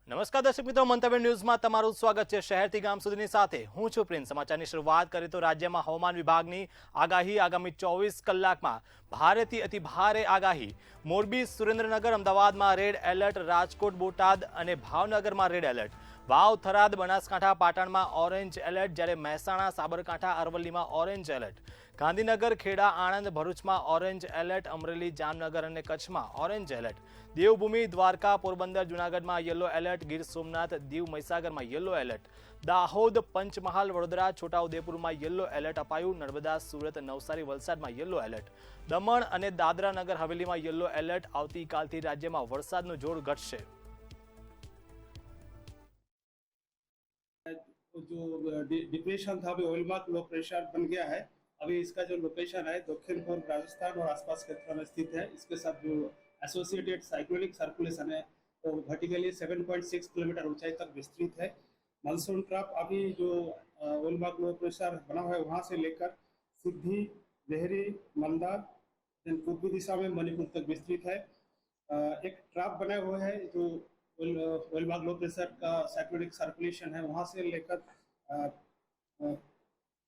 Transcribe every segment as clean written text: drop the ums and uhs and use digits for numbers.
નમસ્કાર દર્શક મિત્રો, મંતવ્ય ન્યૂઝમાં તમારું સ્વાગત છે। શહેરથી ગામ સુધીની સાથે હું છું પ્રિન્સ। સમાચારની શરૂઆત કરીએ તો રાજ્યમાં હવામાન વિભાગની આગાહી આગામી 24 કલાકમાં ભારેથી અતિ ભારે આગાહી। મોરબી, સુરેન્દ્રનગર, અમદાવાદમાં રેડ એલર્ટ, રાજકોટ, બોટાદ અને ભાવનગરમાં રેડ એલર્ટ, વાવ, થરાદ, બનાસકાંઠા, પાટણમાં ઓરેન્જ એલર્ટ, જ્યારે મહેસાણા, સાબરકાંઠા, અરવલ્લીમાં ઓરેન્જ એલર્ટ, ગાંધીનગર, ખેડા, આણંદ, ભરૂચમાં ઓરેન્જ એલર્ટ, અમરેલી, જામનગર અને કચ્છમાં ઓરેન્જ એલર્ટ, દેવભૂમિ, દ્વારકા, પોરબંદર, જૂનાગઢમાં યલો એલર્ટ, ગીર સોમનાથ, દીવ, મહીસાગરમાં યલો એલર્ટ, દાહોદ, પંચમહાલ, વડોદરા, છોટાઉદેપુરમાં યલો એલર્ટ અપાયું, નર્મદા, સુરત, નવસારી, વલસાડમાં યલો એલર્ટ, દમણ અને દાદરા નગર હવેલીમાં યલો એલર્ટ। આવતીકાલથી રાજ્યમાં વરસાદનું જોર ઘટશે। जो डिप्रेशन था अभी ऑयल मार्क लो प्रेशर बन गया है। अभी इसका जो लोकेशन है दक्षिण पूर्व राजस्थान और आसपास क्षेत्र में स्थित है। इसके साथ जो एसोसिएटेड साइक्लोनिक सर्कुलेशन है वो वर्टिकली 7.6 किलोमीटर ऊंचाई तक विस्तृत है। मानसून ट्रफ अभी जो ऑयल मार्क लो प्रेशर बना हुआ है वहाँ से लेकर सिद्धि, देहरी, मंदा, पूर्वी दिशा में मणिपुर तक विस्तृत है। एक ट्रफ बना हुआ है जो ऑयल मार्क लो प्रेशर का साइक्लोनिक सर्कुलेशन है वहाँ से लेकर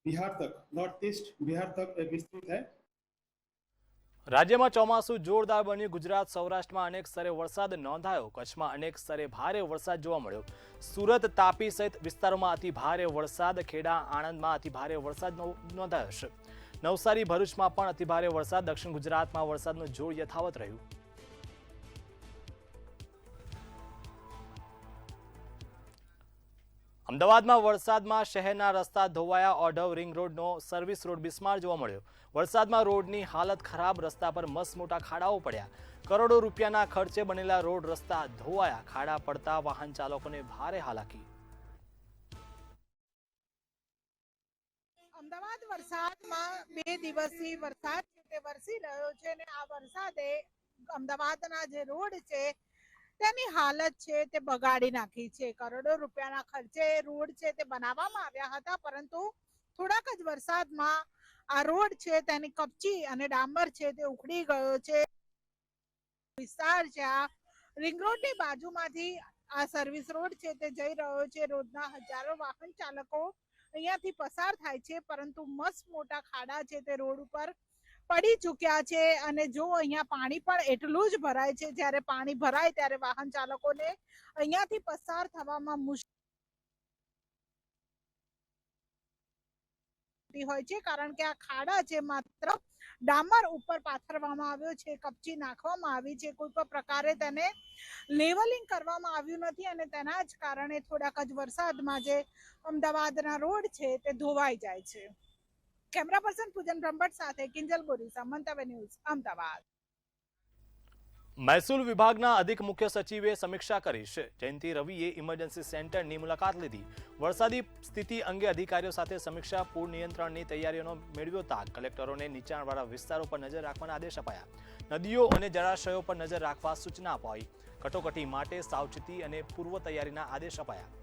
बिहार तक, नॉर्थ ईस्ट बिहार तक विस्तृत है। રાજ્યમાં ચોમાસું જોરદાર બન્યું। ગુજરાત, સૌરાષ્ટ્રમાં અનેક સ્થળે વરસાદ નોંધાયો। કચ્છમાં અનેક સ્થળે ભારે વરસાદ જોવા મળ્યો। સુરત, તાપી સહિત વિસ્તારોમાં અતિ ભારે વરસાદ, ખેડા, આણંદમાં અતિ ભારે વરસાદ નોંધાયો છે। નવસારી, ભરૂચમાં પણ અતિ ભારે વરસાદ। દક્ષિણ ગુજરાતમાં વરસાદનું જોર યથાવત રહ્યું। અમદાવાદમાં વરસાદમાં શહેરના રસ્તા ધોવાયા। ઓઢવ રિંગ રોડનો સર્વિસ રોડ બિસ્માર જોવા મળ્યો। વરસાદમાં રોડની હાલત ખરાબ, રસ્તા પર મસમોટા ખાડાઓ પડ્યા। કરોડો રૂપિયાના ખર્ચે બનેલા રોડ રસ્તા ધોવાયા। ખાડા પડતા વાહન ચાલકોને ભારે હાલાકી। અમદાવાદ વરસાદમાં 2 દિવસથી વરસાદ છે તે વરસી રહ્યો છે અને આ વરસાદે અમદાવાદના જે રોડ છે તેની હાલત છે તે બગાડી નાખી છે। કરોડો રૂપિયાના ખર્ચે રોડ છે તે બનાવવામાં આવ્યા હતા, પરંતુ થોડાક જ વરસાદમાં આ રોડ છે તેની કપચી અને ડામર છે તે ઉખડી ગયો છે। વિસ્તાર છે આ રિંગ રોડની બાજુમાંથી આ સર્વિસ રોડ છે તે જઈ રહ્યો છે। રોજના હજારો વાહન ચાલકો અહીંયાથી પસાર થાય છે, પરંતુ મસ્ત મોટા ખાડા છે તે રોડ ઉપર પડી ચૂક્યા છે અને જો અહીંયા પાણી પણ એટલું જ ભરાય છે, જ્યારે પાણી ભરાય ત્યારે વાહન ચાલકોને અહીંયાથી પસાર થવામાં મુશ્કેલી હોય છે, કારણ કે આ ખાડા છે માત્ર ડામર ઉપર પાથરવામાં આવ્યો છે, કપચી નાખવામાં આવી છે, કોઈ પણ પ્રકારે તેને લેવલિંગ કરવામાં આવ્યું નથી અને તેના જ કારણે થોડાક જ વરસાદમાં જે અમદાવાદના રોડ છે તે ધોવાઈ જાય છે। કેમેરા પર્સન પૂજન બ્રહ્મભટ્ટ સાથે કિંજલ બોરીસા, મંતવ્ય ન્યૂઝ, અમદાવાદ। મહેસૂલ વિભાગના અધિક મુખ્ય સચિવે સમીક્ષા કરી છે। જયંતિ રવિએ ઇમરજન્સી સેન્ટરની મુલાકાત લીધી। વરસાદી સ્થિતિ અંગે અધિકારીઓ સાથે સમીક્ષા। પૂર નિયંત્રણની તૈયારીઓનો મેળવ્યો તાગ। કલેક્ટરોને નીચાણવાળા વિસ્તારો પર નજર રાખવાના આદેશ અપાયા। નદીઓ અને જળાશયો પર નજર રાખવા સૂચના અપાઈ। કટોકટી માટે સાવચેતી અને પૂર્વ તૈયારીના આદેશ અપાયા।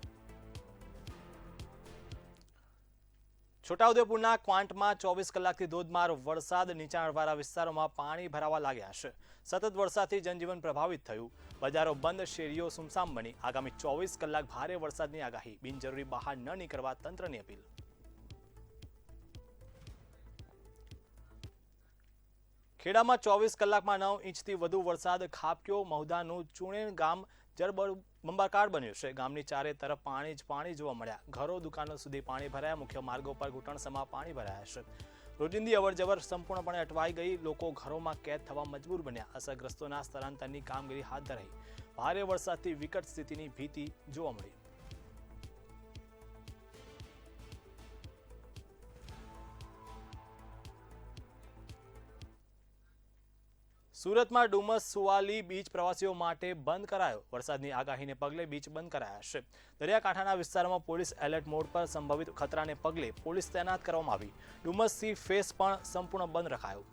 છોટાઉદેપુરના ક્વાંટમાં 24 કલાકથી ધોધમાર વરસાદ। નીચાણવાળા વિસ્તારોમાં પાણી ભરાવા લાગ્યા છે। સતત વરસાદથી જનજીવન પ્રભાવિત થયું। બજારો બંધ, શેરીઓ સુમસામ બની। આગામી 24 કલાક ભારે વરસાદની આગાહી। બિનજરૂરી બહાર ન નીકળવા તંત્રની અપીલ। ખેડામાં 24 કલાકમાં 9 ઇંચથી વધુ વરસાદ ખાબક્યો। મહુધાનું ચુણેણ ગામ જળબંબાકાર બન્યું છે। ગામની ચારે તરફ પાણી જ પાણી જોવા મળ્યા। ઘરો, દુકાનો સુધી પાણી ભરાયા। મુખ્ય માર્ગો પર ઘૂંટણસમાં પાણી ભરાયા છે। રોજિંદી અવરજવર સંપૂર્ણપણે અટવાઈ ગઈ। લોકો ઘરોમાં કેદ થવા મજબૂર બન્યા। અસરગ્રસ્તોના સ્થળાંતરની કામગીરી હાથ ધરાઈ। ભારે વરસાદથી વિકટ સ્થિતિની ભીતિ જોવા મળી। સુરતમાં ડુમસ સુવાલી બીચ પ્રવાસીઓ માટે બંધ કરાયો। વરસાદની આગાહીને પગલે બીચ બંધ કરાયા છે। દરિયાકાંઠાના વિસ્તારોમાં પોલીસ એલર્ટ મોડ પર સંભવિત ખતરાને પગલે પોલીસ તૈનાત કરવામાં આવી। ડુમસ સી ફેસ પણ સંપૂર્ણ બંધ રખાયો।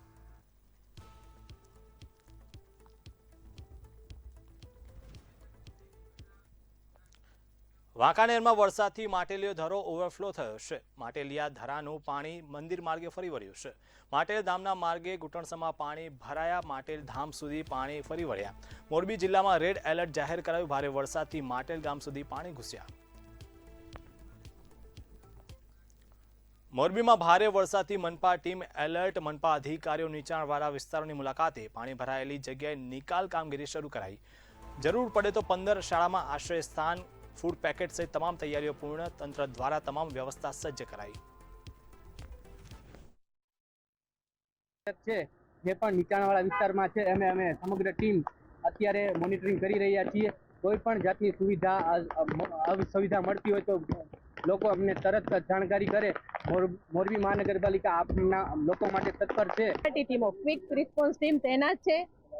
વાંકાનેરમાં વરસાદથી માટેલીયો ધરો ઓવરફ્લો થયો છે. માટેલિયા ધરાનું પાણી મંદિર માર્ગે ફરી વળ્યું છે. માટેલ ધામના માર્ગે ઘૂંટણસમાં પાણી ભરાયા. માટેલ ધામ સુધી પાણી ફરી વળ્યા. મોરબી જિલ્લામાં રેડ એલર્ટ જાહેર કરાયું. ભારે વરસાદથી માટેલ ગામ સુધી પાણી ઘૂસ્યા. મોરબીમાં ભારે વરસાદથી મનપા ટીમ એલર્ટ. મનપા અધિકારીઓ નીચાણવાળા વિસ્તારોની મુલાકાતે પાણી ભરાયેલી જગ્યાએ નિકાલ કામગીરી શરૂ કરાઈ. જરૂર પડે તો 15 શાળામાં આશ્રય સ્થાન, ફૂડ પેકેટ સહિત તમામ તૈયારીઓ પૂર્ણ. તંત્ર દ્વારા તમામ વ્યવસ્થા સજ્જ કરાઈ છે. જે પણ નીચાણવાળા વિસ્તારમાં છે અમે સમગ્ર ટીમ અત્યારે મોનિટરિંગ કરી રહ્યા છીએ. કોઈ પણ જાતની સુવિધા મળતી હોય તો લોકો અમને તરત જાણકારી કરે. મોરબી મહાનગરપાલિકા આપના લોકો માટે તત્પર છે. ટીમો ક્વિક રિસ્પોન્સ ટીમ તૈનાત છે,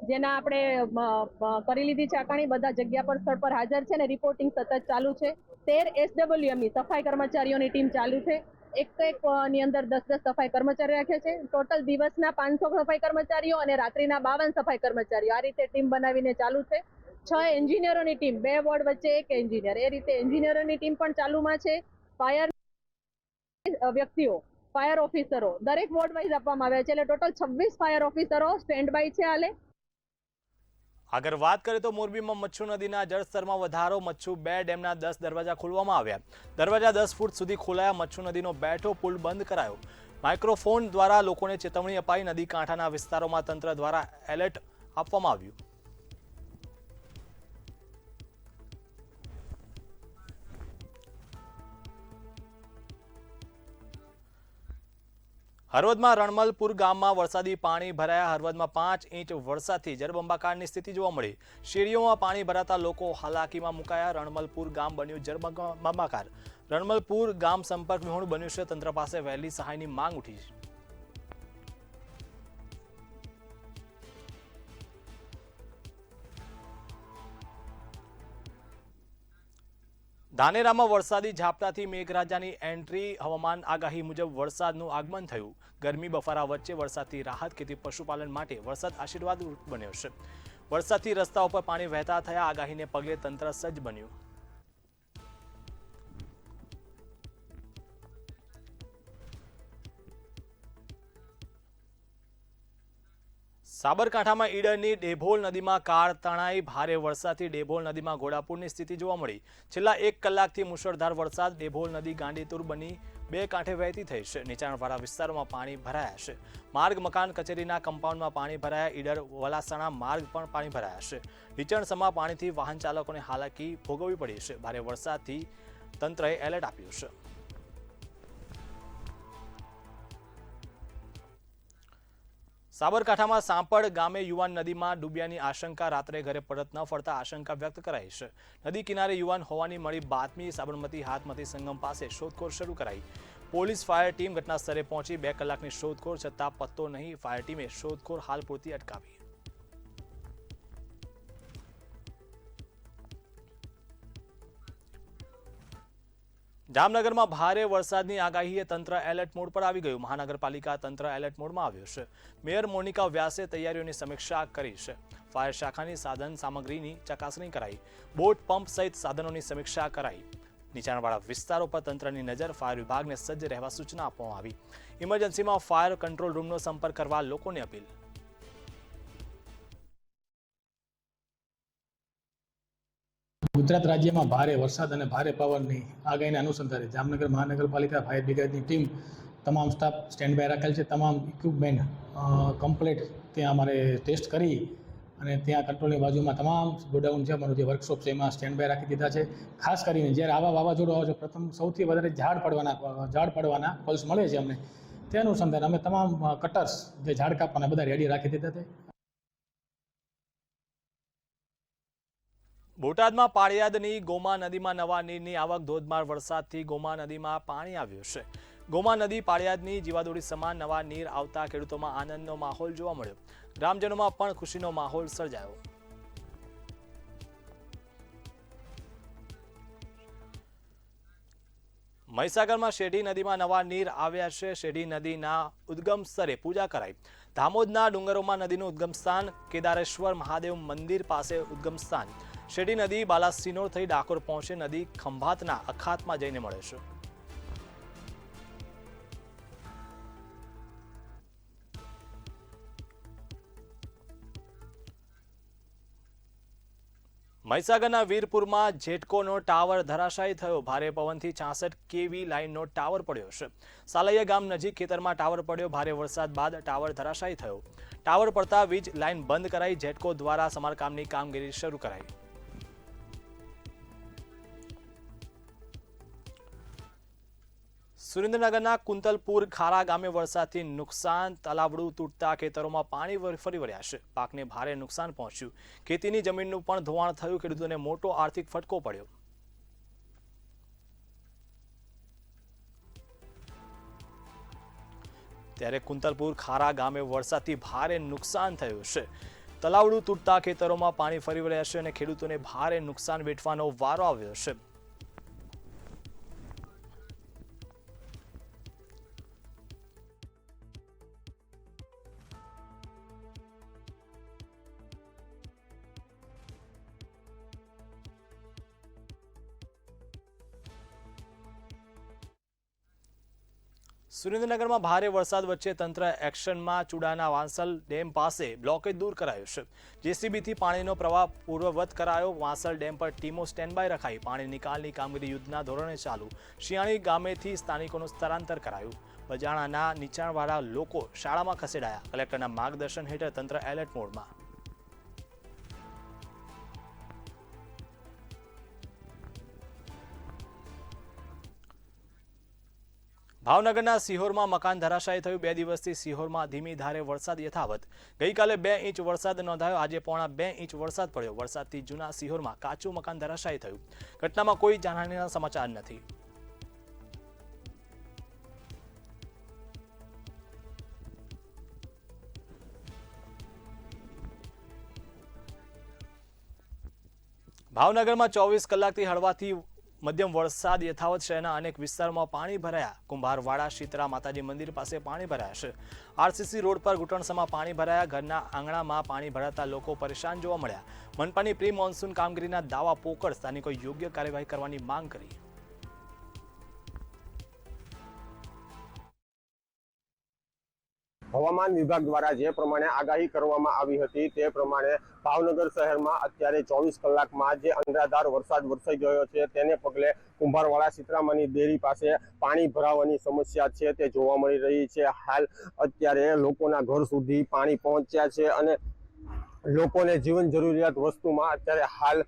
જેના આપણે કરી લીધી છે આકારણી. બધા જગ્યા પર સ્થળ પર હાજર છે અને રિપોર્ટિંગ સતત ચાલુ છે. 13 SWMની સફાઈ કર્મચારીઓની ટીમ ચાલુ છે. એક ની અંદર 10 સફાઈ કર્મચારી રાખ્યા છે. ટોટલ દિવસના 500 સફાઈ કર્મચારીઓ અને રાત્રિના 52 સફાઈ કર્મચારીઓ, આ રીતે ટીમ બનાવીને ચાલુ છે. 6 એન્જિનિયરોની ટીમ, 2 વોર્ડ વચ્ચે 1 એન્જિનિયર, એ રીતે એન્જિનિયરોની ટીમ પણ ચાલુમાં છે. ફાયર વ્યક્તિઓ, ફાયર ઓફિસરો દરેક વોર્ડ વાઇઝ આપવામાં આવ્યા છે. એટલે ટોટલ 26 ફાયર ઓફિસરો સ્ટેન્ડ બાય છે હાલે. આગળ વાત કરીએ તો મોરબીમાં મચ્છુ નદીના જળસ્તરમાં વધારો. મચ્છુ 2 ડેમના 10 દરવાજા ખોલવામાં આવ્યા. દરવાજા 10 ફૂટ સુધી ખોલાયા. મચ્છુ નદીનો બેઠો પુલ બંધ કરાયો. માઇક્રોફોન દ્વારા લોકોને ચેતવણી અપાઈ. નદી કાંઠાના વિસ્તારોમાં તંત્ર દ્વારા એલર્ટ આપવામાં આવ્યું. હળવદમાં રણમલપુર ગામમાં વરસાદી પાણી ભરાયા. હળવદમાં 5 ઇંચ વરસાદથી જળબંબાકારની સ્થિતિ જોવા મળી. શેરીઓમાં પાણી ભરાતા લોકો હાલાકીમાં મુકાયા. રણમલપુર ગામ બન્યું જળબંબાકાર. રણમલપુર ગામ સંપર્ક વિહોણું બન્યું છે. તંત્ર પાસે વહેલી સહાયની માંગ ઉઠી છે. ધાનેરામાં વરસાદી ઝાપટાથી મેઘરાજાની એન્ટ્રી. હવામાન આગાહી મુજબ વરસાદનું આગમન થયું. ગરમી બફારા વચ્ચે વરસાદથી રાહત. ખેતી પશુપાલન માટે વરસાદ આશીર્વાદ બન્યો છે. વરસાદથી રસ્તાઓ પર પાણી વહેતા થયા. આગાહીને પગલે તંત્ર સજ્જ બન્યું. સાબરકાંઠામાં ઈડરની ડેભોલ નદીમાં કાર તણાઈ. ભારે વરસાદથી ડેભોલ નદીમાં ઘોડાપૂરની સ્થિતિ જોવા મળી. છેલ્લા 1 કલાકથી મુશળધાર વરસાદ. ડેભોલ નદી ગાંડીતુર બની 2 કાંઠે વહેતી થઈ છે. નીચાણવાળા વિસ્તારોમાં પાણી ભરાયા છે. માર્ગ મકાન કચેરીના કમ્પાઉન્ડમાં પાણી ભરાયા. ઈડર વલાસણા માર્ગ પણ પાણી ભરાયા છે. નીચાણસમા પાણીથી વાહન ચાલકોને હાલાકી ભોગવવી પડી છે. ભારે વરસાદથી તંત્રએ એલર્ટ આપ્યું છે. સાબરકાંઠામાં સાંપડ ગામે યુવાન નદીમાં ડૂબ્યાની આશંકા. રાત્રે ઘરે પરત ન ફરતા આશંકા વ્યક્ત કરાઈ છે. નદી કિનારે યુવાન હોવાની મળી બાતમી. સાબરમતી હાથમતી સંગમ પાસે શોધખોળ શરૂ કરાઈ. પોલીસ ફાયર ટીમ ઘટના સ્થળે પહોંચી. 2 કલાકની શોધખોળ છતાં પત્તો નહીં. ફાયર ટીમે શોધખોળ હાલ પૂરતી અટકાવી. જામનગરમાં ભારે વરસાદની આગાહીએ તંત્ર એલર્ટ મોડ પર આવી ગયું. મહાનગરપાલિકા તંત્ર એલર્ટ મોડમાં આવ્યું છે. મેયર મોનિકા વ્યાસે તૈયારીઓની સમીક્ષા કરી છે. ફાયર શાખાની સાધન સામગ્રીની ચકાસણી કરાઈ. બોટ પંપ સહિત સાધનોની સમીક્ષા કરાઈ. નીચાણવાળા વિસ્તારો પર તંત્રની નજર. ફાયર વિભાગને સજ્જ રહેવા સૂચના આપવામાં આવી. ઇમરજન્સીમાં ફાયર કંટ્રોલ રૂમનો સંપર્ક કરવા લોકોને અપીલ. ગુજરાત રાજ્યમાં ભારે વરસાદ અને ભારે પવનની આગાહીને અનુસંધાને જામનગર મહાનગરપાલિકા ફાયર બ્રિગેડની ટીમ તમામ સ્ટાફ સ્ટેન્ડ બાય રાખેલ છે. તમામ ઇક્વિપમેન્ટ કમ્પ્લીટ ત્યાં અમારે ટેસ્ટ કરી અને ત્યાં કંટ્રોલની બાજુમાં તમામ ગોડાઉન છે, અમારું જે વર્કશોપ છે એમાં સ્ટેન્ડ બાય રાખી દીધા છે. ખાસ કરીને જ્યારે આવા વાવાઝોડું આવે છે, પ્રથમ સૌથી વધારે ઝાડ પડવાના કોલ્સ મળે છે અમને. તે અનુસંધાને અમે તમામ કટર્સ જે ઝાડ કાપવાના બધા રેડી રાખી દીધા છે. બોટાદમાં પાળિયાદની ગોમા નદીમાં નવા નીરની આવક. ધોધમાર વરસાદથી ગોમા નદીમાં પાણી આવ્યું છે. ગોમા નદી પાળિયાદની જીવાદોરી સમાન. નવા નીર આવતા ખેડૂતોમાં આનંદનો માહોલ જોવા મળ્યો. ગ્રામજનોમાં પણ ખુશીનો માહોલ સર્જાયો. મહીસાગરમાં શેઢી નદીમાં નવા નીર આવ્યા છે. શેઢી નદીના ઉદ્ગમ સ્તરે પૂજા કરાઈ. ધામોદના ડુંગરોમાં નદીનું ઉદ્ગમ સ્થાન. કેદારેશ્વર મહાદેવ મંદિર પાસે ઉદ્ગમ સ્થાન. શેરડી નદી બાલાસિનોર થઈ ડાકોર પહોંચે નદી ખંભાતના અખાતમાં જઈને મળે છે. મહીસાગરના વીરપુરમાં જેટકોનો ટાવર ધરાશાયી થયો. ભારે પવનથી 66 કેવી લાઇનનો ટાવર પડ્યો છે. સાલૈયા ગામ નજીક ખેતરમાં ટાવર પડ્યો. ભારે વરસાદ બાદ ટાવર ધરાશાયી થયો. ટાવર પડતા વીજ લાઇન બંધ કરાઈ. જેટકો દ્વારા સમારકામની કામગીરી શરૂ કરાઈ. સુરેન્દ્રનગરના કુંતલપુર ખારા ગામે વરસાદથી નુકસાન. તલાવડું તૂટતા ખેતરોમાં પાણી ફરી વળ્યા છે. પાકને ભારે નુકસાન પહોંચ્યું. ખેતીની જમીનનું પણ ધોવાણ થયું. ખેડૂતોને મોટો આર્થિક ફટકો પડ્યો. ત્યારે કુંતલપુર ખારા ગામે વરસાદથી ભારે નુકસાન થયું છે. તલાવડું તૂટતા ખેતરોમાં પાણી ફરી વળ્યા છે અને ખેડૂતોને ભારે નુકસાન વેઠવાનો વારો આવ્યો છે. સુરેન્દ્રનગરમાં ભારે વરસાદ વચ્ચે તંત્ર એક્શનમાં. ચુડાના વાંસલ ડેમ પાસે બ્લોકેજ દૂર કરાયો છે. જેસીબીથી પાણીનો પ્રવાહ પૂર્વવત કરાયો. વાંસલ ડેમ પર ટીમો સ્ટેન્ડબાય રખાઈ. પાણી નિકાલની કામગીરી યુદ્ધના ધોરણે ચાલુ. શિયાળી ગામેથી સ્થાનિકોનું સ્થળાંતર કરાયું. બજાણાના નીચાણવાળા લોકો શાળામાં ખસેડાયા. કલેક્ટરના માર્ગદર્શન હેઠળ તંત્ર એલર્ટ મોડમાં. ભાવનગરના સિહોરમાં મકાન ધરાશાયી થયું. 2 દિવસથી સિહોરમાં ધીમી ધારે વરસાદ યથાવત. ગઈકાલે 2 ઇંચ વરસાદ નોંધાયો. આજે પોણા 2 ઇંચ વરસાદ પડ્યો. વરસાદથી જૂના સિહોરમાં કાચું મકાન ધરાશાયી થયું. ઘટનામાં કોઈ જાનહાનિના સમાચાર નથી. ભાવનગરમાં 24 કલાકથી હળવાથી મધ્યમ વરસાદ યથાવત. શહેરના અનેક વિસ્તારોમાં પાણી ભરાયા. કુંભારવાડા શીતળા માતાજી મંદિર પાસે પાણી ભરાયા છે. આરસીસી રોડ પર ઘૂંટણસમાં પાણી ભરાયા. ઘરના આંગણામાં પાણી ભરાતા લોકો પરેશાન જોવા મળ્યા. મનપાની પ્રી મોન્સૂન કામગીરીના દાવા પોકળ. સ્થાનિકોએ યોગ્ય કાર્યવાહી કરવાની માંગ કરી. હવામાન વિભાગ દ્વારા જે પ્રમાણે આગાહી કરવામાં આવી હતી તે પ્રમાણે ભાવનગર શહેરમાં અત્યારે 24 કલાકમાં જે અનરાધાર વરસાદ વરસાઈ ગયો છે તેને પગલે કુંભારવાડા સીતરામાની ડેરી પાસે પાણી ભરાવાની સમસ્યા છે તે જોવા મળી રહી છે. હાલ અત્યારે લોકોના ઘર સુધી પાણી પહોંચ્યા છે અને લોકોને જીવન જરૂરિયાત વસ્તુમાં અત્યારે હાલ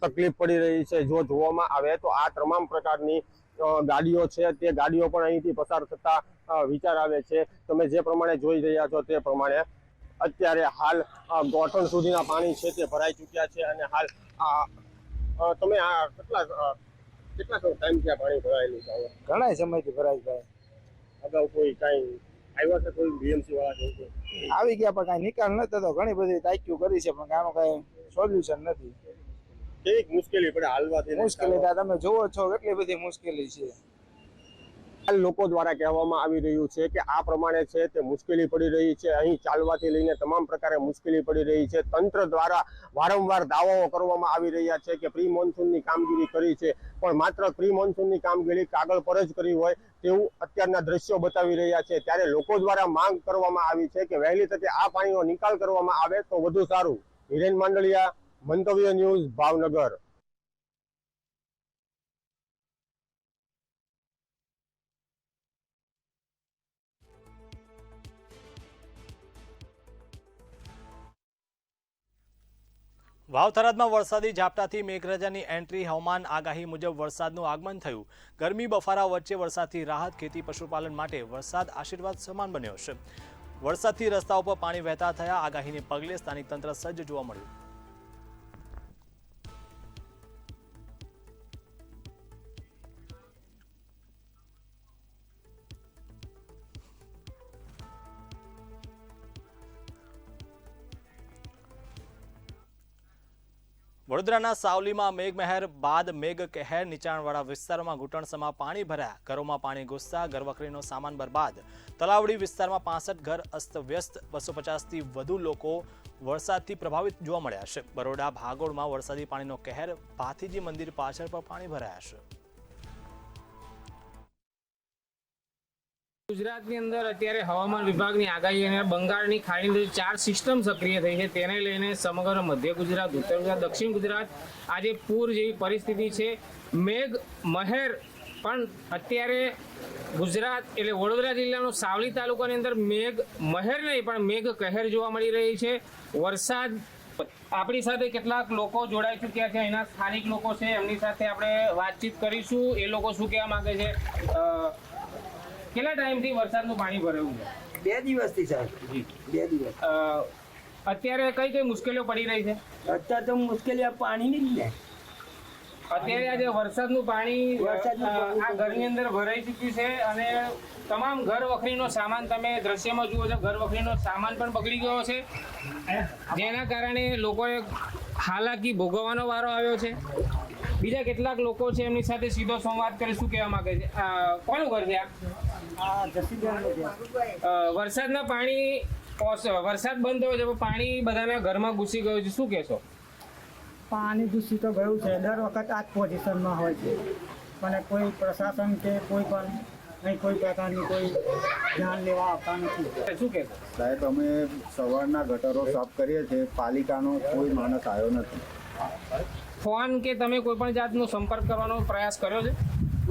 તકલીફ પડી રહી છે. જો જોવામાં આવે તો આ તમામ પ્રકારની ગાડીઓ છે તે ગાડીઓ પણ અહીંથી પસાર થતા વિચાર આવે છે. તમે જે પ્રમાણે જોઈ રહ્યા છો તે પ્રમાણે અત્યારે હાલ ગોઠણ સુધીના પાણી છે તે ભરાઈ ચૂક્યા છે અને હાલ તમે આ કેટલા ટાઈમથી આ પાણી ભરાયેલું છે? ઘણા સમયથી ભરાય ભાઈ. અગાઉ કોઈ કાંઈ આવ્યા છે? કોઈ બીએમસી વાળા છે? આવી ગયા પણ કાંઈ નિકાલ નતો તો ઘણી બધી તાક્યું કરી છે પણ આનું કાંઈ સોલ્યુશન નથી. કેવી મુશ્કેલી પડે હાલવાથી? મુશ્કેલી તમે જોવો છો કેટલી બધી મુશ્કેલી છે. લોકો દ્વારા કહેવામાં આવી રહ્યું છે કે આ પ્રમાણે છે તે મુશ્કેલી પડી રહી છે. અહીં ચાલવાથી લઈને તમામ પ્રકારે મુશ્કેલી પડી રહી છે. તંત્ર દ્વારા વારંવાર દાવાઓ કરવામાં આવી રહ્યા છે કે પ્રી મોન્સૂનની કામગીરી કરી છે પણ માત્ર પ્રી મોન્સૂનની કામગીરી કાગળ પર જ કરી હોય તેવું અત્યારના દ્રશ્યો બતાવી રહ્યા છે. ત્યારે લોકો દ્વારા માંગ કરવામાં આવી છે કે વહેલી તકે આ પાણીનો નિકાલ કરવામાં આવે તો વધુ સારું. હિરેન માંડલિયા, મંતવ્ય ન્યૂઝ, ભાવનગર. વાવ-થરાદમાં વરસાદી ઝાપટાથી મેઘરાજાની એન્ટ્રી. હવામાન આગાહી મુજબ વરસાદનું આગમન થયું. ગરમી બફારા વચ્ચે વરસાદથી રાહત. ખેતી પશુપાલન માટે વરસાદ આશીર્વાદ સમાન બન્યો છે. વરસાદથી રસ્તાઓ પર પાણી વહેતા થયા. આગાહીને પગલે સ્થાનિક તંત્ર સજ્જ જોવા મળ્યું. વડોદરાના સાવલીમાં મેઘમહેર બાદ મેઘ કહેર, નીચાણવાળા વિસ્તારોમાં ઘૂંટણસમાં પાણી ભરાયા, ઘરોમાં પાણી ઘૂસતા ઘરવખરીનો સામાન બરબાદ. તલાવડી વિસ્તારમાં 65 ઘર અસ્તવ્યસ્ત, 250થી વધુ લોકો વરસાદથી પ્રભાવિત જોવા મળ્યા છે. બરોડા ભાગોળમાં વરસાદી પાણીનો કહેર, ભાથીજી મંદિર પાછળ પણ પાણી ભરાયા છે. ગુજરાતની અંદર અત્યારે હવામાન વિભાગની આગાહી અને બંગાળની ખાડીની 4 સિસ્ટમ સક્રિય થઈ છે, તેને લઈને સમગ્ર મધ્ય ગુજરાત, ઉત્તર ગુજરાત, દક્ષિણ ગુજરાત આજે પૂર જેવી પરિસ્થિતિ છે. મેઘ મહેર પણ અત્યારે ગુજરાત એટલે વડોદરા જિલ્લાનો સાવલી તાલુકાની અંદર મેઘ મહેર નહીં પણ મેઘ કહેર જોવા મળી રહી છે. વરસાદ આપણી સાથે કેટલાક લોકો જોડાઈ ચૂક્યા છે, એના સ્થાનિક લોકો છે, એમની સાથે આપણે વાતચીત કરીશું. એ લોકો શું કહેવા માંગે છે? કેટલા ટાઈમથી વરસાદનું પાણી ભરેલું છે? 2 દિવસથી સાહેબ. જી. 2 દિવસ. અત્યારે કઈ કઈ મુશ્કેલીઓ પડી રહી છે? અત્યારે તો મુશ્કેલી આ પાણીની જ ને. અત્યારે આજે વરસાદનું પાણી આ ઘરની અંદર ભરાઈ ચૂક્યું છે અને તમામ ઘર વખરીનો સામાન તમે દ્રશ્યમાં જુઓ છો, ઘર વખરીનો સામાન પણ બગડી ગયો છે, જેના કારણે લોકોએ હાલાકી ભોગવવાનો વારો આવ્યો છે. બીજા કેટલાક લોકો છે, એમની સાથે સીધો સંવાદ કરી શું કહેવા માંગે છે. કોનું ઘર છે આ? વરસાદના પાણી વરસાદ બંધ થયો છે, પાણી બધાના ઘરમાં ઘૂસી ગયું છે, શું કહેશો? પાણી ઘૂસી તો ગયું છે, દર વખત આ જ પોઝિશનમાં હોય છે, પણ કોઈ પ્રશાસન કે કોઈ પણ નહીં કોઈ પ્રકારની કોઈ ધ્યાન લેવા આવતા નથી. શું કહેશો? સાહેબ, અમે સવારના ગટરો સાફ કરીએ છીએ, પાલિકાનો કોઈ માણસ આવ્યો નથી. ફોન કે તમે કોઈ પણ જાતનો સંપર્ક કરવાનો પ્રયાસ કર્યો છે?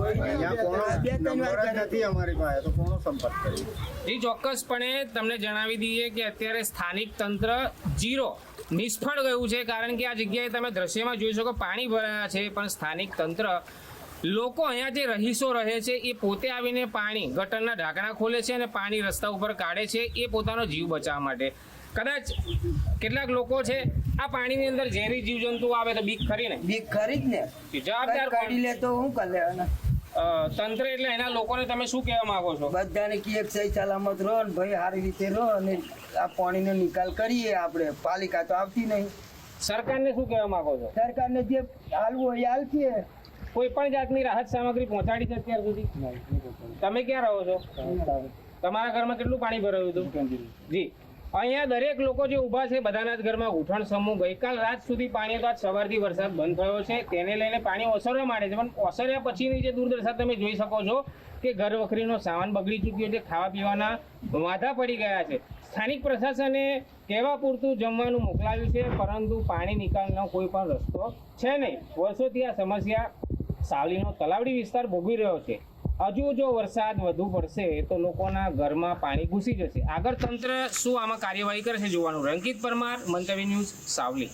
અહીંયા કોનો નંબર જ નથી અમારી પાસે, તો કોનો સંપર્ક કરીએ? જી, ચોક્કસપણે તમને જણાવી દઈએ કે અત્યારે સ્થાનિક તંત્ર ઝીરો નિષ્ફળ ગયું છે, કારણ કે આ જગ્યાએ તમે દ્રશ્યમાં જોઈ શકો પાણી ભરાયા છે, પણ સ્થાનિક તંત્ર લોકો અહીંયા જે રહીશો રહે છે એ પોતે આવીને પાણી ગટરના ઢાંકણા ખોલે છે અને પાણી રસ્તા ઉપર કાઢે છે, એ પોતાનો જીવ બચાવવા માટે. કદાચ કેટલાક લોકો છે આ પાણીની અંદર ઝેરી જીવજંતુ આવે તો બીક ખરી ને? બીક ખરી જ ને. જવાબદાર કાઢી લે તો હું કરી લેવાના? તંત્ર એટલે એના લોકોને તમે શું કહેવા માંગો છો? બધાને કે એક સહી સલામત રહો ને ભાઈ, સારી રીતે રહો અને આ પાણીનો નિકાલ કરીએ આપણે. પાલિકા તો આવતી નહીં. સરકારને શું કહેવા માંગો છો? સરકારને જે હાલવું હોય એ હાલશે. કોઈ પણ જાતની રાહત સામગ્રી પહોંચાડી છે અત્યાર સુધી? તમે ક્યાં રહો છો? તમારા ઘરમાં કેટલું પાણી ભરાયું હતું? જી, અહીંયા દરેક લોકો જે ઊભા છે બધાના જ ઘરમાં ઘૂંટણ સમૂહ. ગઈકાલ રાત સુધી પાણી હતો, આજ સવારથી વરસાદ બંધ થયો છે, તેને લઈને પાણી ઓસરવા માંડે છે, પણ ઓસર્યા પછીની જે દુર્દશા તમે જોઈ શકો છો કે ઘર વખરીનો સામાન બગડી ચૂક્યો છે, ખાવા પીવાના વાંધા પડી ગયા છે. સ્થાનિક પ્રશાસને કહેવા પૂરતું જમવાનું મોકલાવ્યું છે, પરંતુ પાણી નિકાલનો કોઈ પણ રસ્તો છે નહીં. વર્ષોથી આ સમસ્યા સાવલીનો તલાવડી વિસ્તાર ભોગવી રહ્યો છે. હજુ જો વરસાદ વધુ પડશે તો લોકોના ઘરમાં પાણી ઘૂસી જશે. આગળ તંત્ર શું આમાં કાર્યવાહી કરે છે જોવાનું. રંકિત પરમાર, મંતવ્ય ન્યૂઝ, સાવલી.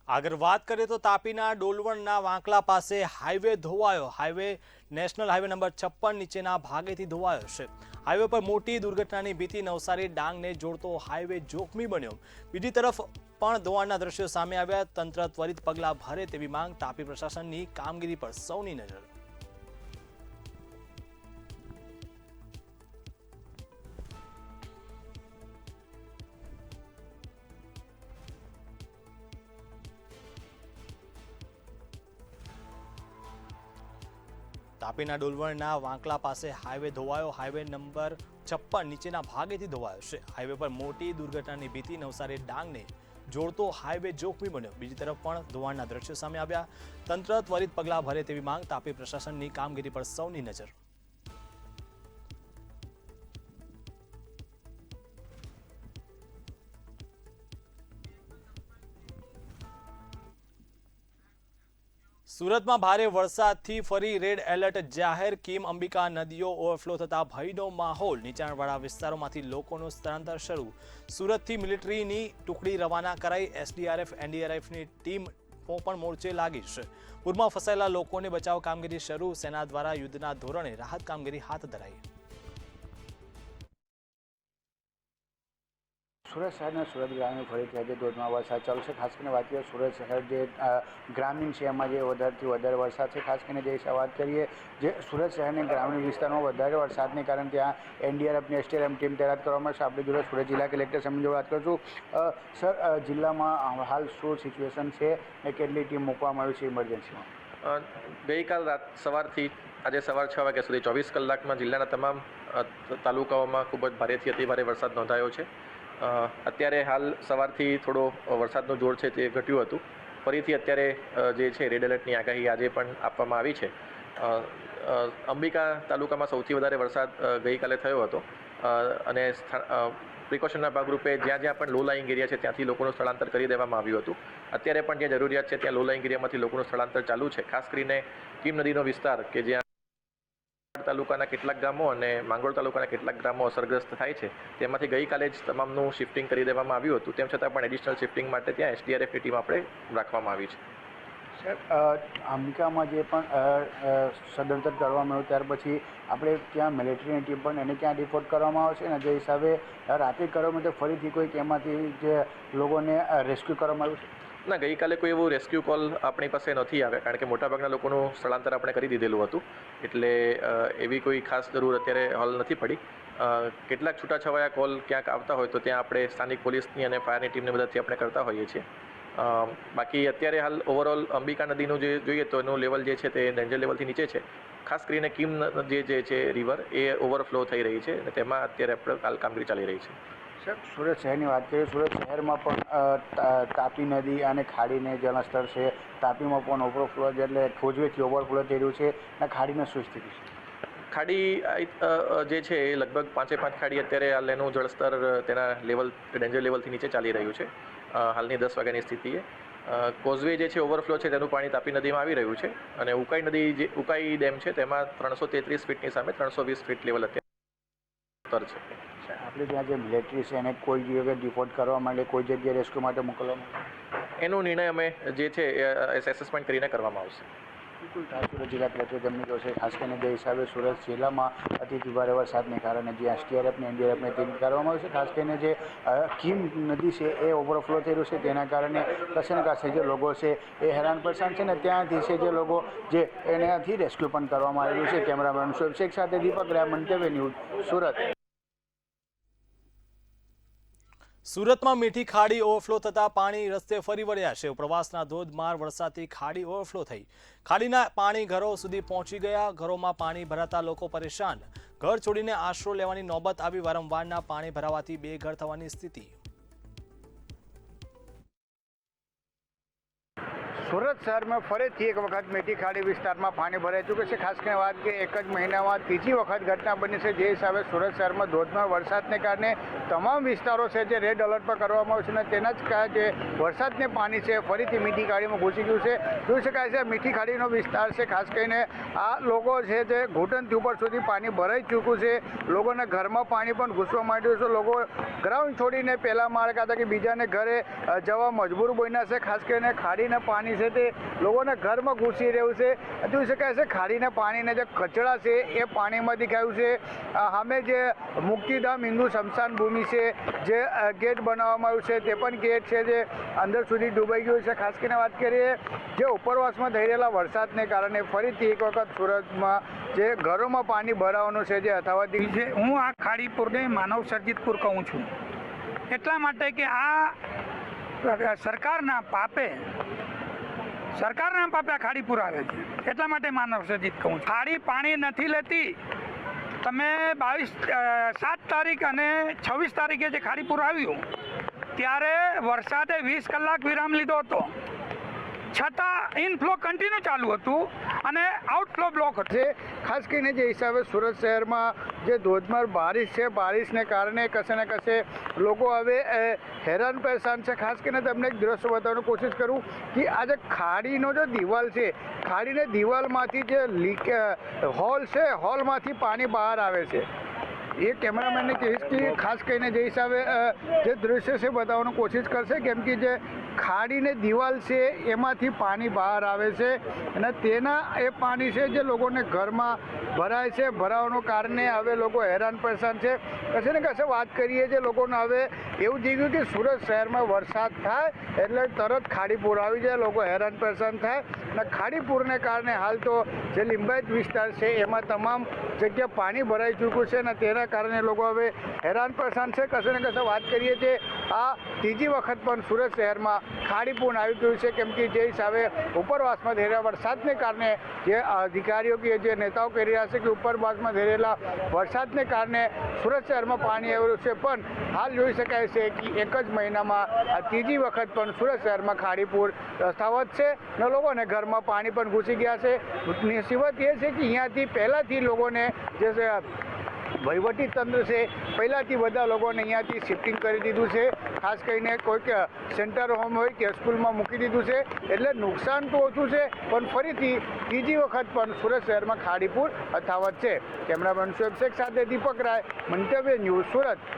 આગળ વાત કરીએ તો તાપીના ડોલવણના વાંકલા પાસે હાઈવે ધોવાયો. હાઈવે નેશનલ હાઈવે નંબર 56 નીચેના ભાગેથી ધોવાયો છે. હાઈવે પર મોટી દુર્ઘટનાની ભીતિ. નવસારી ડાંગને જોડતો હાઈવે જોખમી બન્યો. બીજી તરફ પણ ધોવાણના દ્રશ્યો સામે આવ્યા. તંત્ર ત્વરિત પગલાં ભરે તેવી માંગ. તાપી પ્રશાસનની કામગીરી પર સૌની નજર. તાપીના ડોલવણના વાંકલા પાસે હાઈવે ધોવાયો. હાઈવે નંબર 56 નીચેના ભાગેથી ધોવાયો છે. હાઈવે પર મોટી દુર્ઘટનાની ભીતિ. નવસારી ડાંગને જોડતો હાઈવે જોખમી બન્યો. બીજી તરફ પણ ધોવાણના દ્રશ્યો સામે આવ્યા. તંત્ર ત્વરિત પગલાં ભરે તેવી માંગ. તાપી પ્રશાસનની કામગીરી પર સૌની નજર. સુરતમાં ભારે વરસાદથી ફરી રેડ એલર્ટ જાહેર. કીમ અંબિકા નદીઓ ઓવરફ્લો થતા ભયનો માહોલ. નીચાણવાળા વિસ્તારોમાંથી લોકોનું સ્થળાંતર શરૂ. સુરતથી મિલિટરીની ટુકડી રવાના કરાઈ. એસડીઆરએફ એનડીઆરએફની ટીમ પણ મોરચે લાગી છે. પૂરમાં ફસાયેલા લોકોને બચાવ કામગીરી શરૂ. સેના દ્વારા યુદ્ધના ધોરણે રાહત કામગીરી હાથ ધરાઈ. સુરત શહેરના સુરત ગ્રામીણ ફરીથી આજે ધોધમાર વરસાદ ચાલુ છે. ખાસ કરીને વાત કરીએ સુરત શહેર જે ગ્રામીણ છે એમાં જે વધારેથી વધારે વરસાદ છે. ખાસ કરીને જે વાત કરીએ જે સુરત શહેરની ગ્રામીણ વિસ્તારમાં વધારે વરસાદને કારણે ત્યાં એનડીઆરએફની એસટીઆરએફ ટીમ તૈનાત કરવામાં આવશે. આપણી જોડે સુરત જિલ્લા કલેક્ટર સામે વાત કરું છું. સર, જિલ્લામાં હાલ શું સિચ્યુએશન છે અને કેટલી ટીમ મૂકવામાં આવી છે ઇમરજન્સીમાં? ગઈકાલ રાત સવારથી આજે સવાર 6 વાગ્યા સુધી 24 કલાકમાં જિલ્લાના તમામ તાલુકાઓમાં ખૂબ જ ભારેથી અતિભારે વરસાદ નોંધાયો છે. અત્યારે હાલ સવારથી થોડો વરસાદનું જોર છે તે ઘટ્યું હતું. ફરીથી અત્યારે જે છે રેડ એલર્ટની આગાહી આજે પણ આપવામાં આવી છે. અંબિકા તાલુકામાં સૌથી વધારે વરસાદ ગઈકાલે થયો હતો અને પ્રિકોશનના ભાગરૂપે જ્યાં જ્યાં પણ લો લાઇંગ એરિયા છે ત્યાંથી લોકોનું સ્થળાંતર કરી દેવામાં આવ્યું હતું. અત્યારે પણ જ્યાં જરૂરિયાત છે ત્યાં લો લાઇંગ એરિયામાંથી લોકોનું સ્થળાંતર ચાલુ છે. ખાસ કરીને કીમ નદીનો વિસ્તાર કે જ્યાં તાલુકાના કેટલાક ગામો અને માંગરોળ તાલુકાના કેટલાક ગામો અસરગ્રસ્ત થાય છે તેમાંથી ગઈકાલે જ તમામનું શિફ્ટિંગ કરી દેવામાં આવ્યું હતું. તેમ છતાં પણ એડિશનલ શિફ્ટિંગ માટે ત્યાં એસડીઆરએફની ટીમ આપણે રાખવામાં આવી છે. સર, અંબિકામાં જે પણ સદંતર કરવામાં આવ્યું ત્યાર પછી આપણે ત્યાં મિલિટરીની ટીમ પણ એને ક્યાં રિપોર્ટ કરવામાં આવશે અને જે હિસાબે રાતે કરવામાં તો ફરીથી કોઈક એમાંથી જે લોકોને રેસ્ક્યુ કરવામાં આવ્યું છે? ના, ગઈકાલે કોઈ એવું રેસ્ક્યુ કોલ આપણી પાસે નથી આવ્યા કારણ કે મોટાભાગના લોકોનું સ્થળાંતર આપણે કરી દીધેલું હતું. એટલે એવી કોઈ ખાસ જરૂર અત્યારે હાલ નથી પડી. કેટલાક છૂટાછવાયા કોલ ક્યાંક આવતા હોય તો ત્યાં આપણે સ્થાનિક પોલીસની અને ફાયરની ટીમની મદદથી આપણે કરતા હોઈએ છીએ. બાકી અત્યારે હાલ ઓવરઓલ અંબિકા નદીનું જે જોઈએ તો એનું લેવલ જે છે તે ડેન્જર લેવલથી નીચે છે. ખાસ કરીને કીમ જે છે રિવર એ ઓવરફ્લો થઈ રહી છે અને તેમાં અત્યારે હાલ કામગીરી ચાલી રહી છે. સર, સુરત શહેરની વાત કરીએ, સુરત શહેરમાં પણ તાપી નદી અને ખાડીને જળસ્તર છે. તાપીમાં પણ ઓવરફ્લો એટલે કોઝવેથી ઓવરફ્લો થઈ રહ્યું છે અને ખાડીની શું સ્થિતિ છે? ખાડી જે છે એ લગભગ 5 ખાડી અત્યારે હાલ એનું જળસ્તર તેના લેવલ ડેન્જર લેવલથી નીચે ચાલી રહ્યું છે હાલની 10 વાગ્યાની સ્થિતિએ. કોઝવે જે છે ઓવરફ્લો છે તેનું પાણી તાપી નદીમાં આવી રહ્યું છે અને ઉકાઈ નદી જે ઉકાઈ ડેમ છે તેમાં 333 ફીટની સામે 320 ફીટ લેવલ અત્યારે છે. આપણે ત્યાં જે મિલિટરી છે એને કોઈ જગ્યાએ ડિપોર્ટ કરવા માટે કોઈ જગ્યાએ રેસ્ક્યુ માટે મોકલવામાં એનો નિર્ણય અમે જે છે એ એસેસમેન્ટ કરીને કરવામાં આવશે. બિલકુલ, સુરત જિલ્લા કલેક્ટર તેમની કહ્યું છે ખાસ કરીને જે હિસાબે સુરત જિલ્લામાં અતિથી ભારે વરસાદને કારણે જે એસટીઆરએફને એનડીઆરએફને ટીમ કરવામાં આવે છે. ખાસ કરીને જે કીમ નદી છે એ ઓવરફ્લો થઈ રહ્યું છે તેના કારણે કશે ને કશે જે લોકો છે એ હેરાન પરેશાન છે ને ત્યાંથી છે જે લોકો જે એનાથી રેસ્ક્યુ પણ કરવામાં આવી રહ્યું છે. કેમેરામેન શોએબ શેખ સાથે દીપક રાય, મંતવ્ય ન્યૂઝ, સુરત. સુરતમાં મીઠી ખાડી ઓવરફ્લો થતાં પાણી રસ્તે ફરી વળ્યા છે. ઉપરવાસના ધોધમાર વરસાદથી ખાડી ઓવરફ્લો થઈ. ખાડીના પાણી ઘરો સુધી પહોંચી ગયા. ઘરોમાં પાણી ભરાતા લોકો પરેશાન. ઘર છોડીને આશરો લેવાની નોબત આવી. વારંવારના પાણી ભરાવાથી બેઘર થવાની સ્થિતિ. સુરત શહેરમાં ફરીથી એક વખત મીઠી ખાડી વિસ્તારમાં પાણી ભરાઈ ચૂક્યું છે. ખાસ કરીને વાત કરીએ એક જ મહિનામાં ત્રીજી વખત ઘટના બની છે. જે હિસાબે સુરત શહેરમાં ધોધમાર વરસાદને કારણે તમામ વિસ્તારો છે જે રેડ એલર્ટ પર કરવામાં આવ્યું છે અને તેના જ કારણે જે વરસાદને પાણી છે ફરીથી મીઠી ખાડીમાં ઘૂસી ગયું છે. જોઈ શકાય છે મીઠી ખાડીનો વિસ્તાર છે. ખાસ કરીને આ લોકો છે જે ઘૂંટણથી ઉપર સુધી પાણી ભરાઈ ચૂક્યું છે. લોકોને ઘરમાં પાણી પણ ઘૂસવા માંડ્યું છે. લોકો ગ્રાઉન્ડ છોડીને પહેલા માળ કાં કે બીજાને ઘરે જવા મજબૂર બન્યા છે. ખાસ કરીને ખાડીના પાણી છે તે લોકોને ઘરમાં ઘૂસી રહ્યું છે. જોઈ શકાય છે ખાડીના પાણીને જે કચરા છે એ પાણીમાંથી ગયું છે. સામે જે મુક્તિધામ હિન્દુ શમશાન ભૂમિ છે જે ગેટ બનાવવામાં આવ્યું છે તે પણ ગેટ છે જે અંદર સુધી ડૂબાઈ ગયું છે. ખાસ કરીને વાત કરીએ જે ઉપરવાસમાં થઈ રહેલા વરસાદને કારણે ફરીથી એક વખત સુરતમાં જે ઘરોમાં પાણી ભરાવાનું છે જે યથાવત છે. હું આ ખાડીપુરને માનવ સર્જિત પૂર કહું છું એટલા માટે કે આ સરકારના પાપે આ ખાડીપુર આવે છે એટલા માટે માનવ સર્જિત કહું છું. ખાડી પાણી નથી લેતી. તમે 7 તારીખ અને 26 તારીખે જે ખાડીપુર આવ્યું ત્યારે વરસાદે 20 કલાક વિરામ લીધો હતો, છતાં ઇનફ્લો કન્ટિન્યુ ચાલુ હતું અને આઉટફ્લો બ્લોક હતો. ખાસ કરીને જે હિસાબે સુરત શહેરમાં જે ધોધમાર બારિશ છે, બારિશને કારણે કશે ને કશે લોકો હવે હેરાન પરેશાન છે. ખાસ કરીને તમને એક દ્રશ્ય બતાવવાની કોશિશ કરું કે આ જે ખાડીનો જે દિવાલ છે, ખાડીને દિવાલમાંથી જે લીક હોલ છે, હોલમાંથી પાણી બહાર આવે છે. એ કેમેરામેનને કહીશ કે ખાસ કરીને જે હિસાબે જે દૃશ્ય છે બતાવવાની કોશિશ કરશે કેમ કે જે ખાડીને દિવાલ છે એમાંથી પાણી બહાર આવે છે અને તેના એ પાણી છે જે લોકોને ઘરમાં ભરાય છે. ભરાવાનું કારણે હવે લોકો હેરાન પરેશાન છે. કશે ને કશે વાત કરીએ છીએ લોકોને હવે એવું થઈ ગયું કે સુરત શહેરમાં વરસાદ થાય એટલે તરત ખાડીપૂર આવી જાય, લોકો હેરાન પરેશાન થાય અને ખાડીપૂરને કારણે હાલ તો જે લિંબાયત વિસ્તાર છે એમાં તમામ જગ્યા પાણી ભરાઈ ચૂક્યું છે અને તેના કારણે લોકો હવે હેરાન પરેશાન છે. કશે ને કશે વાત કરીએ છીએ આ ત્રીજી વખત પણ સુરત શહેરમાં ખાડીપૂર આવી ગયું છે, કેમ કે જે હિસાબે ઉપરવાસમાં થઈ રહ્યા વરસાદને કારણે જે અધિકારીઓ કે જે નેતાઓ કહી રહ્યા છે કે ઉપરવાસમાં થઈ રહેલા વરસાદને કારણે સુરત શહેરમાં પાણી આવ્યું છે, પણ હાલ જોઈ શકાય છે કે એક જ મહિનામાં આ ત્રીજી વખત પણ સુરત શહેરમાં ખાડીપૂર યથાવત છે અને લોકોને ઘરમાં પાણી પણ ઘૂસી ગયા છે. નસીબત એ છે કે અહીંયાથી પહેલાંથી લોકોને જે વહીવટી તંત્ર છે પહેલાંથી બધા લોકોને અહીંયાથી શિફ્ટિંગ કરી દીધું છે, ખાસ કરીને કોઈક સેન્ટર હોમ હોય કે સ્કૂલમાં મૂકી દીધું છે, એટલે નુકસાન તો ઓછું છે પણ ફરીથી ત્રીજી વખત પણ સુરત શહેરમાં ખાડીપૂર યથાવત છે. કેમેરામેન શોએબ શેખ સાથે દીપક રાય, મંતવ્ય ન્યૂઝ, સુરત.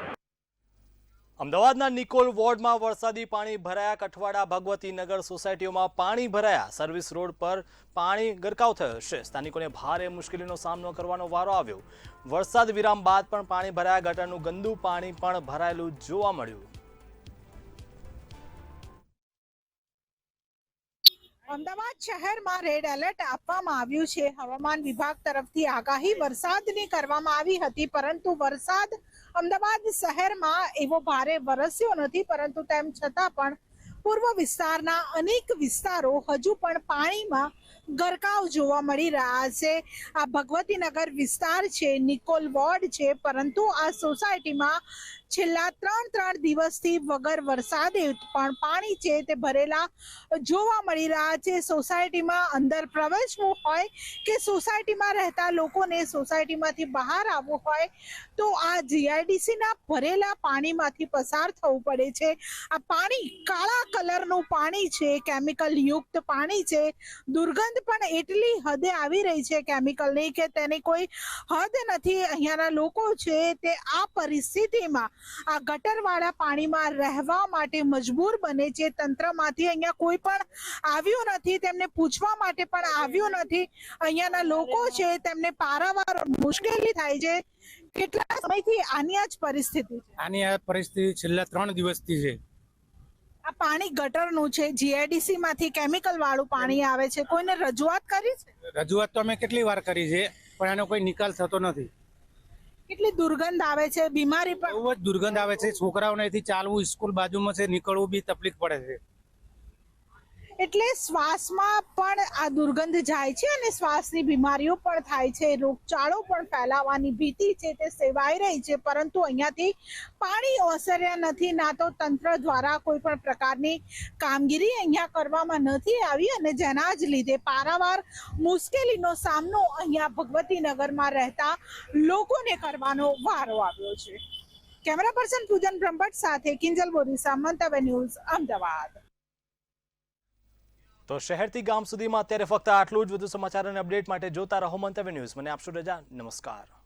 અમદાવાદના નિકોલ વોર્ડમાં વરસાદી પાણી ભરાયા. કઠવાડા ભગવતીનગર સોસાયટીઓમાં પાણી ભરાયા. સર્વિસ રોડ પર પાણી ગરકાવ થયો છે. સ્થાનિકોને ભારે મુશ્કેલીનો સામનો કરવાનો વારો આવ્યો. વરસાદ વિરામ બાદ પણ પાણી ભરાયા. ગટરનું ગંદુ પાણી પણ ભરાયેલું જોવા મળ્યું. અમદાવાદ શહેરમાં રેડ એલર્ટ આપવામાં આવ્યું છે. હવામાન વિભાગ તરફથી આગાહી વરસાદની કરવામાં આવી હતી, પરંતુ વરસાદ અમદાવાદ શહેરમાં એવો ભારે વરસ્યો નથી, પરંતુ તેમ છતાં પણ પૂર્વ વિસ્તારના અનેક વિસ્તારો હજુ પણ પાણીમાં ગરકાવ જોવા મળી રહ્યા છે. આ ભગવતીનગર વિસ્તાર છે, નિકોલ વોર્ડ છે, પરંતુ આ સોસાયટીમાં છેલ્લા ત્રણ દિવસથી વગર વરસાદે પણ પાણી છે તે ભરેલા જોવા મળી રહ્યા છે. સોસાયટીમાં અંદર પ્રવેશવું હોય કે સોસાયટીમાં રહેતા લોકોને સોસાયટીમાંથી બહાર આવવું હોય તો આ જીઆઈડીસીના ભરેલા પાણીમાંથી પસાર થવું પડે છે. આ પાણી કાળા કલરનું પાણી છે, કેમિકલ યુક્ત પાણી છે. દુર્ગંધ પણ એટલી હદે આવી રહી છે કેમિકલની કે તેની કોઈ હદ નથી. અહીંયાના લોકો છે તે આ પરિસ્થિતિમાં આ ગટરવાળા પાણીમાં રહેવા માટે મજબૂર બને છે. તંત્રમાંથી અહીંયા કોઈ પણ આવ્યું નથી, તેમને પૂછવા માટે પણ આવ્યું નથી. અહીંયાના લોકો છે તેમને પારાવાર મુશ્કેલી થાય છે. કેટલા સમયથી આની આ જ પરિસ્થિતિ છે? આની આ પરિસ્થિતિ છેલ્લા 3 દિવસથી છે. આ પાણી ગટરનું છે, જીઆઈડીસી માંથી કેમિકલ વાળું પાણી આવે છે. કોઈને રજૂઆત કરી છે? રજૂઆત તો અમે કેટલી વાર કરી છે, પણ એનો કોઈ નિકાલ થતો નથી. કેટલી દુર્ગંધ આવે છે, બીમારી પણ બહુ જ દુર્ગંધ આવે છે. છોકરાઓને અહીંથી ચાલવું, સ્કૂલ બાજુમાં છે, નીકળવું બી તકલીફ પડે છે. એટલે શ્વાસમાં પણ આ દુર્ગંધ જાય છે અને શ્વાસની બીમારીઓ પણ થાય છે. રોગચાળો પણ ફેલાવાની ભીતિ છે તે સેવાઈ રહી છે, પરંતુ અહીંયાથી પાણી ઓસર્યા નથી. ના તો તંત્ર દ્વારા કોઈ પણ પ્રકારની કામગીરી અહીંયા કરવામાં નથી આવી અને જેના જ લીધે પારાવાર મુશ્કેલીનો સામનો અહીંયા ભગવતીનગરમાં રહેતા લોકોને કરવાનો વારો આવ્યો છે. કેમેરા પર્સન પૂજન બ્રહ્મભટ્ટ સાથે કિંજલ બોરીસા, મંતવ્ય ન્યૂઝ, અમદાવાદ. તો શહેરથી ગામ સુધીમાં અત્યારે ફક્ત આટલું જ. વધુ સમાચાર અને અપડેટ માટે જોતા રહો મંતવ્ય ન્યૂઝ. મને આપશો રજા. નમસ્કાર.